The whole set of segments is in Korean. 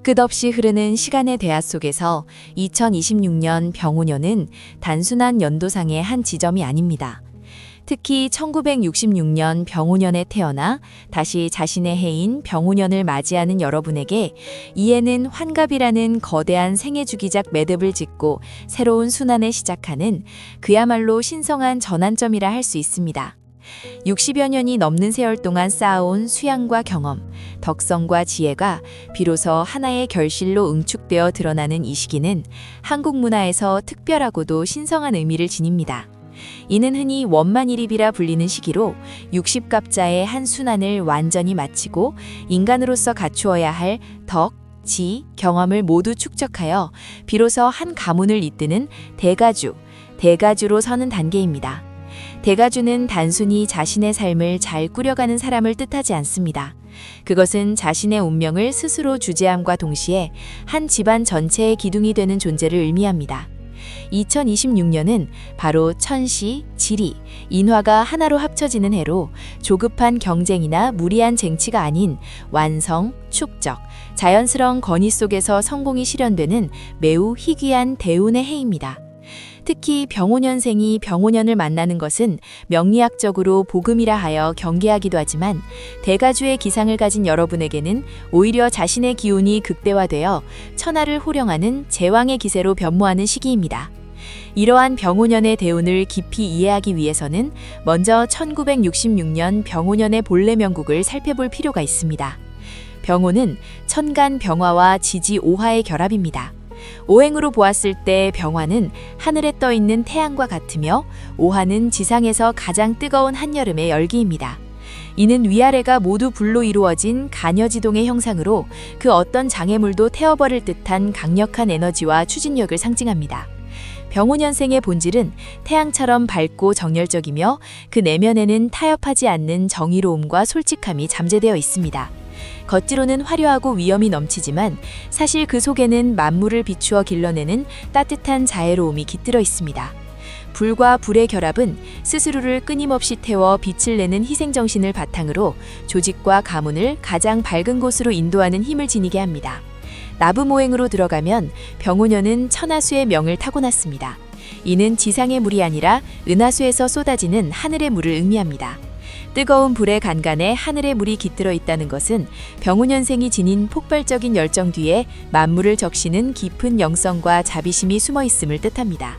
끝없이 흐르는 시간의 대하 속에서 2026년 병오년은 단순한 연도상의 한 지점이 아닙니다. 특히 1966년 병오년에 태어나 다시 자신의 해인 병오년을 맞이하는 여러분에게 이 해는 환갑이라는 거대한 생애주기적 매듭을 짓고 새로운 순환을 시작하는 그야말로 신성한 전환점이라 할 수 있습니다. 60여 년이 넘는 세월 동안 쌓아온 수양과 경험, 덕성과 지혜가 비로소 하나의 결실로 응축되어 드러나는 이 시기는 한국 문화에서 특별하고도 신성한 의미를 지닙니다. 이는 흔히 원만일입이라 불리는 시기로 60갑자의 한 순환을 완전히 마치고 인간으로서 갖추어야 할 덕, 지, 경험을 모두 축적하여 비로소 한 가문을 이끄는 대가주로 서는 단계입니다. 대가주는 단순히 자신의 삶을 잘 꾸려가는 사람을 뜻하지 않습니다. 그것은 자신의 운명을 스스로 주재함과 동시에 한 집안 전체의 기둥이 되는 존재를 의미합니다. 2026년은 바로 천시, 지리, 인화가 하나로 합쳐지는 해로 조급한 경쟁이나 무리한 쟁취가 아닌 완성, 축적, 자연스러운 건의 속에서 성공이 실현되는 매우 희귀한 대운의 해입니다. 특히 병오년생이 병오년을 만나는 것은 명리학적으로 복음이라 하여 경계하기도 하지만 대가주의 기상을 가진 여러분에게는 오히려 자신의 기운이 극대화되어 천하를 호령하는 제왕의 기세로 변모하는 시기입니다. 이러한 병오년의 대운을 깊이 이해하기 위해서는 먼저 1966년 병오년의 본래 명국을 살펴볼 필요가 있습니다. 병오는 천간 병화와 지지 오화의 결합입니다. 오행으로 보았을 때 병화는 하늘에 떠 있는 태양과 같으며 오화는 지상에서 가장 뜨거운 한여름의 열기입니다. 이는 위아래가 모두 불로 이루어진 간여지동의 형상으로 그 어떤 장애물도 태워버릴 듯한 강력한 에너지와 추진력을 상징합니다. 병오년생의 본질은 태양처럼 밝고 정열적이며 그 내면에는 타협하지 않는 정의로움과 솔직함이 잠재되어 있습니다. 겉으로는 화려하고 위엄이 넘치지만 사실 그 속에는 만물을 비추어 길러내는 따뜻한 자애로움이 깃들어 있습니다. 불과 불의 결합은 스스로를 끊임없이 태워 빛을 내는 희생정신을 바탕으로 조직과 가문을 가장 밝은 곳으로 인도하는 힘을 지니게 합니다. 나부모행으로 들어가면 병오년은 천하수의 명을 타고났습니다. 이는 지상의 물이 아니라 은하수에서 쏟아지는 하늘의 물을 의미합니다. 뜨거운 불의 간간에 하늘의 물이 깃들어 있다는 것은 병오년생이 지닌 폭발적인 열정 뒤에 만물을 적시는 깊은 영성과 자비심이 숨어 있음을 뜻합니다.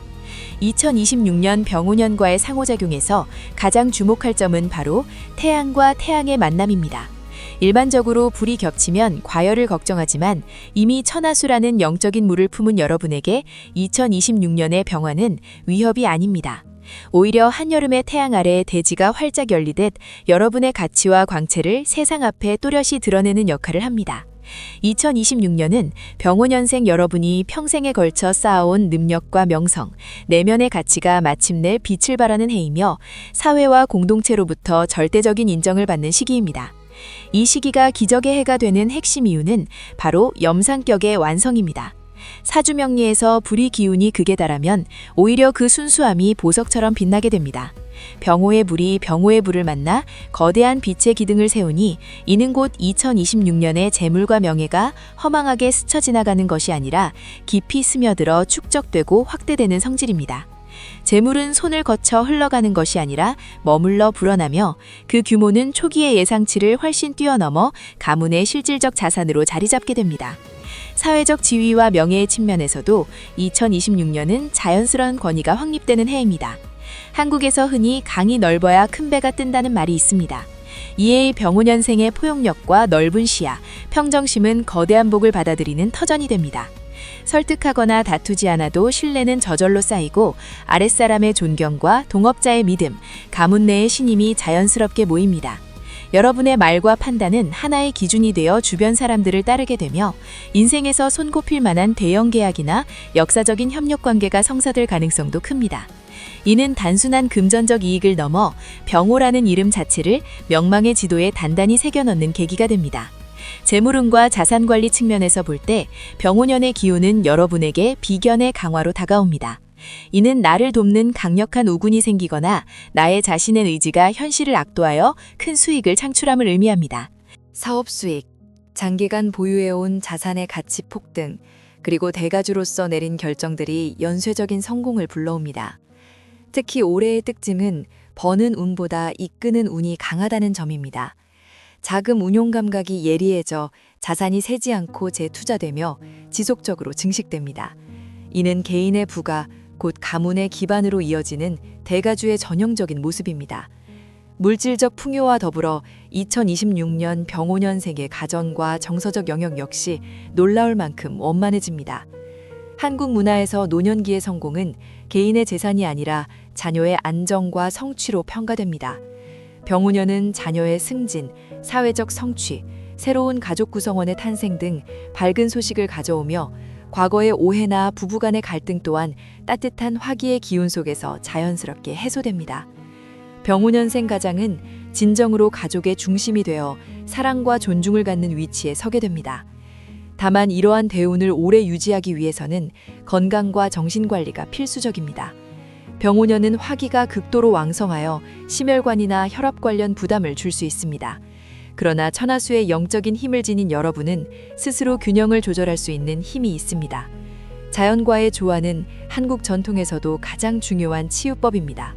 2026년 병오년과의 상호작용에서 가장 주목할 점은 바로 태양과 태양의 만남입니다. 일반적으로 불이 겹치면 과열을 걱정하지만 이미 천하수라는 영적인 물을 품은 여러분에게 2026년의 병화는 위협이 아닙니다. 오히려 한여름의 태양 아래 대지가 활짝 열리듯 여러분의 가치와 광채를 세상 앞에 또렷이 드러내는 역할을 합니다. 2026년은 병오년생 여러분이 평생에 걸쳐 쌓아온 능력과 명성, 내면의 가치가 마침내 빛을 발하는 해이며 사회와 공동체로부터 절대적인 인정을 받는 시기입니다. 이 시기가 기적의 해가 되는 핵심 이유는 바로 염상격의 완성입니다. 사주명리에서 불의 기운이 극에 달하면 오히려 그 순수함이 보석처럼 빛나게 됩니다. 병오의 불이 병오의 불을 만나 거대한 빛의 기둥을 세우니 이는 곧 2026년의 재물과 명예가 허망하게 스쳐 지나가는 것이 아니라 깊이 스며들어 축적되고 확대되는 성질입니다. 재물은 손을 거쳐 흘러가는 것이 아니라 머물러 불어나며 그 규모는 초기의 예상치를 훨씬 뛰어넘어 가문의 실질적 자산으로 자리 잡게 됩니다. 사회적 지위와 명예의 측면에서도 2026년은 자연스러운 권위가 확립되는 해입니다. 한국에서 흔히 강이 넓어야 큰 배가 뜬다는 말이 있습니다. 이에 병오년생의 포용력과 넓은 시야, 평정심은 거대한 복을 받아들이는 터전이 됩니다. 설득하거나 다투지 않아도 신뢰는 저절로 쌓이고 아랫사람의 존경과 동업자의 믿음, 가문 내의 신임이 자연스럽게 모입니다. 여러분의 말과 판단은 하나의 기준이 되어 주변 사람들을 따르게 되며 인생에서 손꼽힐 만한 대형 계약이나 역사적인 협력 관계가 성사될 가능성도 큽니다. 이는 단순한 금전적 이익을 넘어 병오라는 이름 자체를 명망의 지도에 단단히 새겨넣는 계기가 됩니다. 재물운과 자산관리 측면에서 볼 때 병오년의 기운은 여러분에게 비견의 강화로 다가옵니다. 이는 나를 돕는 강력한 우군이 생기거나 나의 자신의 의지가 현실을 압도하여 큰 수익을 창출함을 의미합니다. 사업 수익, 장기간 보유해온 자산의 가치 폭등, 그리고 대가주로서 내린 결정들이 연쇄적인 성공을 불러옵니다. 특히 올해의 특징은 버는 운보다 이끄는 운이 강하다는 점입니다. 자금 운용 감각이 예리해져 자산이 새지 않고 재투자되며 지속적으로 증식됩니다. 이는 개인의 부가 곧 가문의 기반으로 이어지는 대가주의 전형적인 모습입니다. 물질적 풍요와 더불어 2026년 병오년생의 가정과 정서적 영역 역시 놀라울 만큼 원만해집니다. 한국 문화에서 노년기의 성공은 개인의 재산이 아니라 자녀의 안정과 성취로 평가됩니다. 병오년은 자녀의 승진, 사회적 성취, 새로운 가족 구성원의 탄생 등 밝은 소식을 가져오며 과거의 오해나 부부간의 갈등 또한 따뜻한 화기의 기운 속에서 자연스럽게 해소됩니다. 병오년생 가장은 진정으로 가족의 중심이 되어 사랑과 존중을 갖는 위치에 서게 됩니다. 다만 이러한 대운을 오래 유지하기 위해서는 건강과 정신관리가 필수적입니다. 병오년은 화기가 극도로 왕성하여 심혈관이나 혈압 관련 부담을 줄 수 있습니다. 그러나 천하수의 영적인 힘을 지닌 여러분은 스스로 균형을 조절할 수 있는 힘이 있습니다. 자연과의 조화는 한국 전통에서도 가장 중요한 치유법입니다.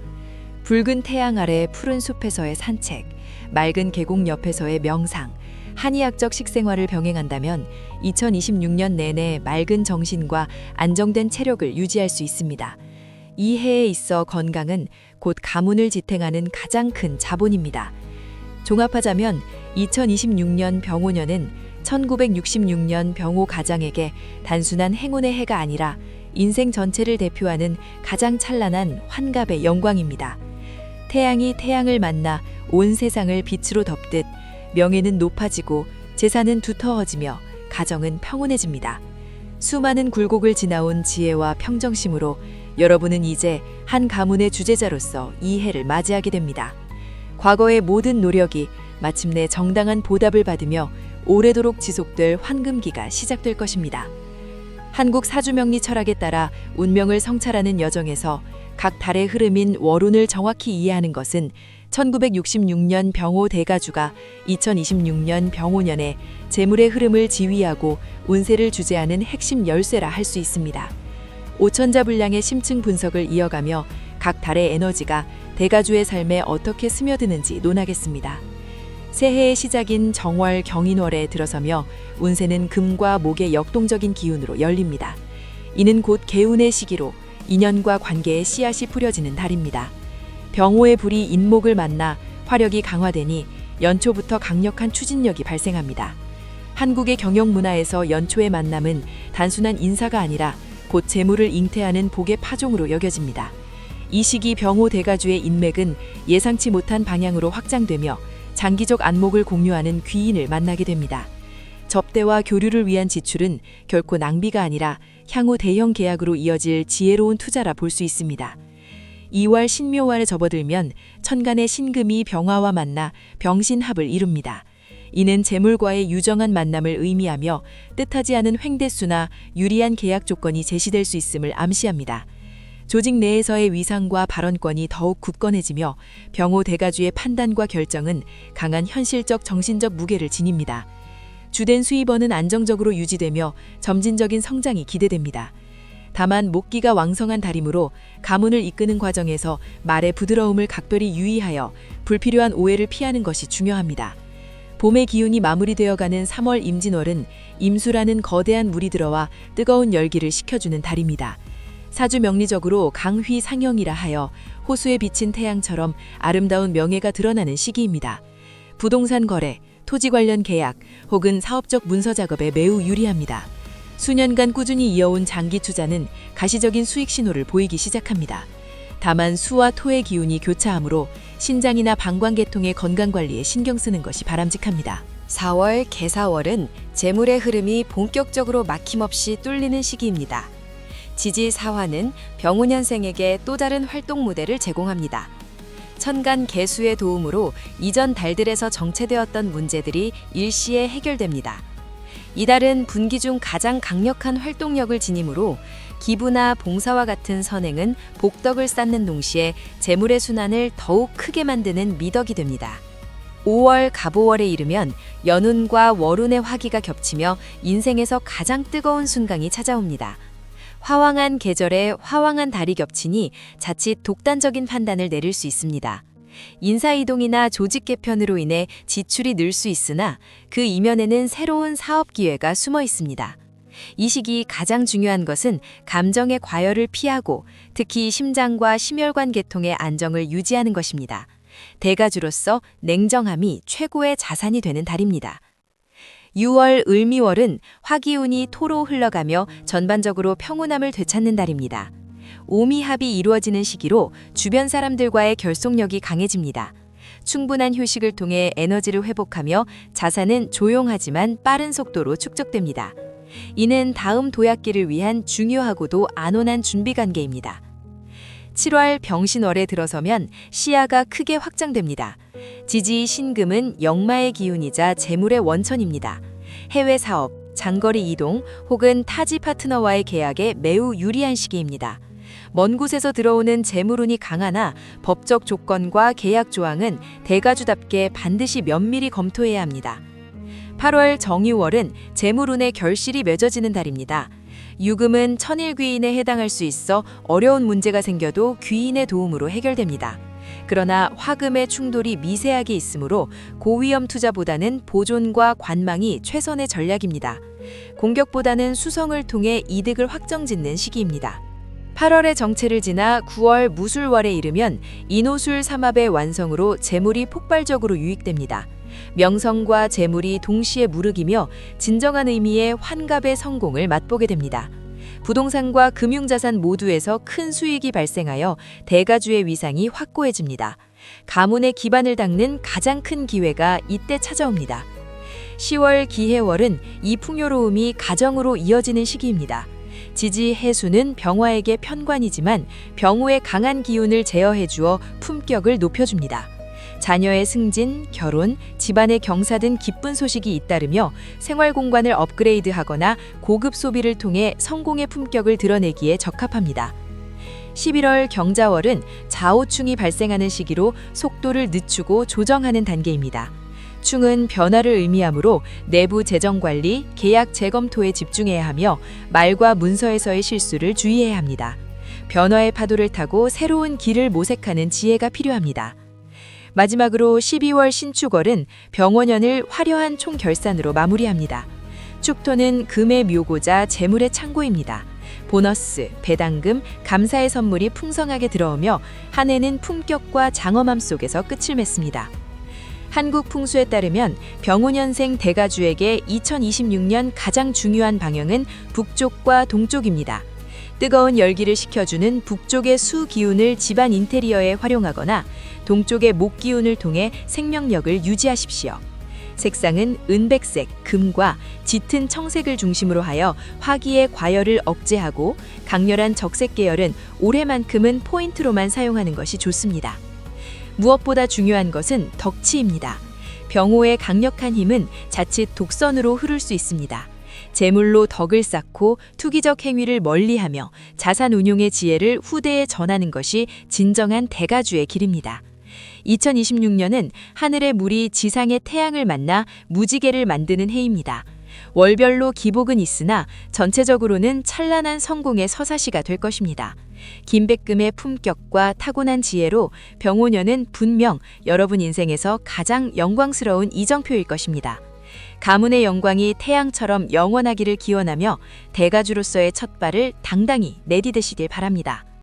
붉은 태양 아래 푸른 숲에서의 산책, 맑은 계곡 옆에서의 명상, 한의학적 식생활을 병행한다면 2026년 내내 맑은 정신과 안정된 체력을 유지할 수 있습니다. 이 해에 있어 건강은 곧 가문을 지탱하는 가장 큰 자본입니다. 종합하자면 2026년 병오년은 1966년 병오 가장에게 단순한 행운의 해가 아니라 인생 전체를 대표하는 가장 찬란한 환갑의 영광입니다. 태양이 태양을 만나 온 세상을 빛으로 덮듯 명예는 높아지고 재산은 두터워지며 가정은 평온해집니다. 수많은 굴곡을 지나온 지혜와 평정심으로 여러분은 이제 한 가문의 주재자로서 이 해를 맞이하게 됩니다. 과거의 모든 노력이 마침내 정당한 보답을 받으며 오래도록 지속될 황금기가 시작될 것입니다. 한국 사주명리 철학에 따라 운명을 성찰하는 여정에서 각 달의 흐름인 월운을 정확히 이해하는 것은 1966년 병오 대가주가 2026년 병오년에 재물의 흐름을 지휘하고 운세를 주재하는 핵심 열쇠라 할 수 있습니다. 오천자 분량의 심층 분석을 이어가며 각 달의 에너지가 대가주의 삶에 어떻게 스며드는지 논하겠습니다. 새해의 시작인 정월 경인월에 들어서며 운세는 금과 목의 역동적인 기운으로 열립니다. 이는 곧 개운의 시기로 인연과 관계의 씨앗이 뿌려지는 달입니다. 병오의 불이 인목을 만나 화력이 강화되니 연초부터 강력한 추진력이 발생합니다. 한국의 경영 문화에서 연초의 만남은 단순한 인사가 아니라 곧 재물을 잉태하는 복의 파종으로 여겨집니다. 이 시기 병오 대가주의 인맥은 예상치 못한 방향으로 확장되며 장기적 안목을 공유하는 귀인을 만나게 됩니다. 접대와 교류를 위한 지출은 결코 낭비가 아니라 향후 대형 계약으로 이어질 지혜로운 투자라 볼 수 있습니다. 2월 신묘월에 접어들면 천간의 신금이 병화와 만나 병신합을 이룹니다. 이는 재물과의 유정한 만남을 의미하며 뜻하지 않은 횡대수나 유리한 계약 조건이 제시될 수 있음을 암시합니다. 조직 내에서의 위상과 발언권이 더욱 굳건해지며 병오 대가주의 판단과 결정은 강한 현실적 정신적 무게를 지닙니다. 주된 수입원은 안정적으로 유지되며 점진적인 성장이 기대됩니다. 다만 목기가 왕성한 달이므로 가문을 이끄는 과정에서 말의 부드러움을 각별히 유의하여 불필요한 오해를 피하는 것이 중요합니다. 봄의 기운이 마무리되어가는 3월 임진월은 임수라는 거대한 물이 들어와 뜨거운 열기를 식혀주는 달입니다. 사주 명리적으로 강휘 상형이라 하여 호수에 비친 태양처럼 아름다운 명예가 드러나는 시기입니다. 부동산 거래, 토지 관련 계약 혹은 사업적 문서 작업에 매우 유리합니다. 수년간 꾸준히 이어온 장기 투자는 가시적인 수익 신호를 보이기 시작합니다. 다만 수와 토의 기운이 교차하므로 신장이나 방광계통의 건강관리에 신경 쓰는 것이 바람직합니다. 4월 개사월은 재물의 흐름이 본격적으로 막힘없이 뚫리는 시기입니다. 지지사화는 병오년생에게 또 다른 활동 무대를 제공합니다. 천간 개수의 도움으로 이전 달들에서 정체되었던 문제들이 일시에 해결됩니다. 이달은 분기 중 가장 강력한 활동력을 지니므로 기부나 봉사와 같은 선행은 복덕을 쌓는 동시에 재물의 순환을 더욱 크게 만드는 미덕이 됩니다. 5월 갑오월에 이르면 연운과 월운의 화기가 겹치며 인생에서 가장 뜨거운 순간이 찾아옵니다. 화왕한 계절에 화왕한 달이 겹치니 자칫 독단적인 판단을 내릴 수 있습니다. 인사이동이나 조직 개편으로 인해 지출이 늘 수 있으나 그 이면에는 새로운 사업 기회가 숨어 있습니다. 이 시기 가장 중요한 것은 감정의 과열을 피하고 특히 심장과 심혈관 계통의 안정을 유지하는 것입니다. 대가주로서 냉정함이 최고의 자산이 되는 달입니다. 6월 을미월은 화기운이 토로 흘러가며 전반적으로 평온함을 되찾는 달입니다. 오미합이 이루어지는 시기로 주변 사람들과의 결속력이 강해집니다. 충분한 휴식을 통해 에너지를 회복하며 자산은 조용하지만 빠른 속도로 축적됩니다. 이는 다음 도약기를 위한 중요하고도 안온한 준비 관계입니다. 7월 병신월에 들어서면 시야가 크게 확장됩니다. 지지 신금은 역마의 기운이자 재물의 원천입니다. 해외 사업, 장거리 이동 혹은 타지 파트너와의 계약에 매우 유리한 시기입니다. 먼 곳에서 들어오는 재물운이 강하나 법적 조건과 계약 조항은 대가주답게 반드시 면밀히 검토해야 합니다. 8월 정유월은 재물운의 결실이 맺어지는 달입니다. 유금은 천일귀인에 해당할 수 있어 어려운 문제가 생겨도 귀인의 도움으로 해결됩니다. 그러나 화금의 충돌이 미세하게 있으므로 고위험 투자보다는 보존과 관망이 최선의 전략입니다. 공격보다는 수성을 통해 이득을 확정짓는 시기입니다. 8월의 정체를 지나 9월 무술월에 이르면 인호술 삼합의 완성으로 재물이 폭발적으로 유익됩니다. 명성과 재물이 동시에 무르기며 진정한 의미의 환갑의 성공을 맛보게 됩니다. 부동산과 금융자산 모두에서 큰 수익이 발생하여 대가주의 위상이 확고해집니다. 가문의 기반을 닦는 가장 큰 기회가 이때 찾아옵니다. 10월 기해월은 이 풍요로움이 가정으로 이어지는 시기입니다. 지지 해수는 병화에게 편관이지만 병우의 강한 기운을 제어해 주어 품격을 높여줍니다. 자녀의 승진, 결혼, 집안의 경사 등 기쁜 소식이 잇따르며 생활 공간을 업그레이드하거나 고급 소비를 통해 성공의 품격을 드러내기에 적합합니다. 11월 경자월은 좌우충이 발생하는 시기로 속도를 늦추고 조정하는 단계입니다. 충은 변화를 의미하므로 내부 재정 관리, 계약 재검토에 집중해야 하며 말과 문서에서의 실수를 주의해야 합니다. 변화의 파도를 타고 새로운 길을 모색하는 지혜가 필요합니다. 마지막으로 12월 신축월은 병원연을 화려한 총결산으로 마무리합니다. 축토는 금의 묘고자 재물의 창고입니다. 보너스, 배당금, 감사의 선물이 풍성하게 들어오며 한 해는 품격과 장엄함 속에서 끝을 맺습니다. 한국 풍수에 따르면 병우년생 대가주에게 2026년 가장 중요한 방향은 북쪽과 동쪽입니다. 뜨거운 열기를 식혀주는 북쪽의 수 기운을 집안 인테리어에 활용하거나 동쪽의 목 기운을 통해 생명력을 유지하십시오. 색상은 은백색, 금과 짙은 청색을 중심으로 하여 화기의 과열을 억제하고 강렬한 적색 계열은 올해만큼은 포인트로만 사용하는 것이 좋습니다. 무엇보다 중요한 것은 덕치입니다. 병호의 강력한 힘은 자칫 독선으로 흐를 수 있습니다. 재물로 덕을 쌓고 투기적 행위를 멀리하며 자산 운용의 지혜를 후대에 전하는 것이 진정한 대가주의 길입니다. 2026년은 하늘의 물이 지상의 태양을 만나 무지개를 만드는 해입니다. 월별로 기복은 있으나 전체적으로는 찬란한 성공의 서사시가 될 것입니다. 김백금의 품격과 타고난 지혜로 병오년은 분명 여러분 인생에서 가장 영광스러운 이정표일 것입니다. 가문의 영광이 태양처럼 영원하기를 기원하며 대가주로서의 첫 발을 당당히 내디디시길 바랍니다.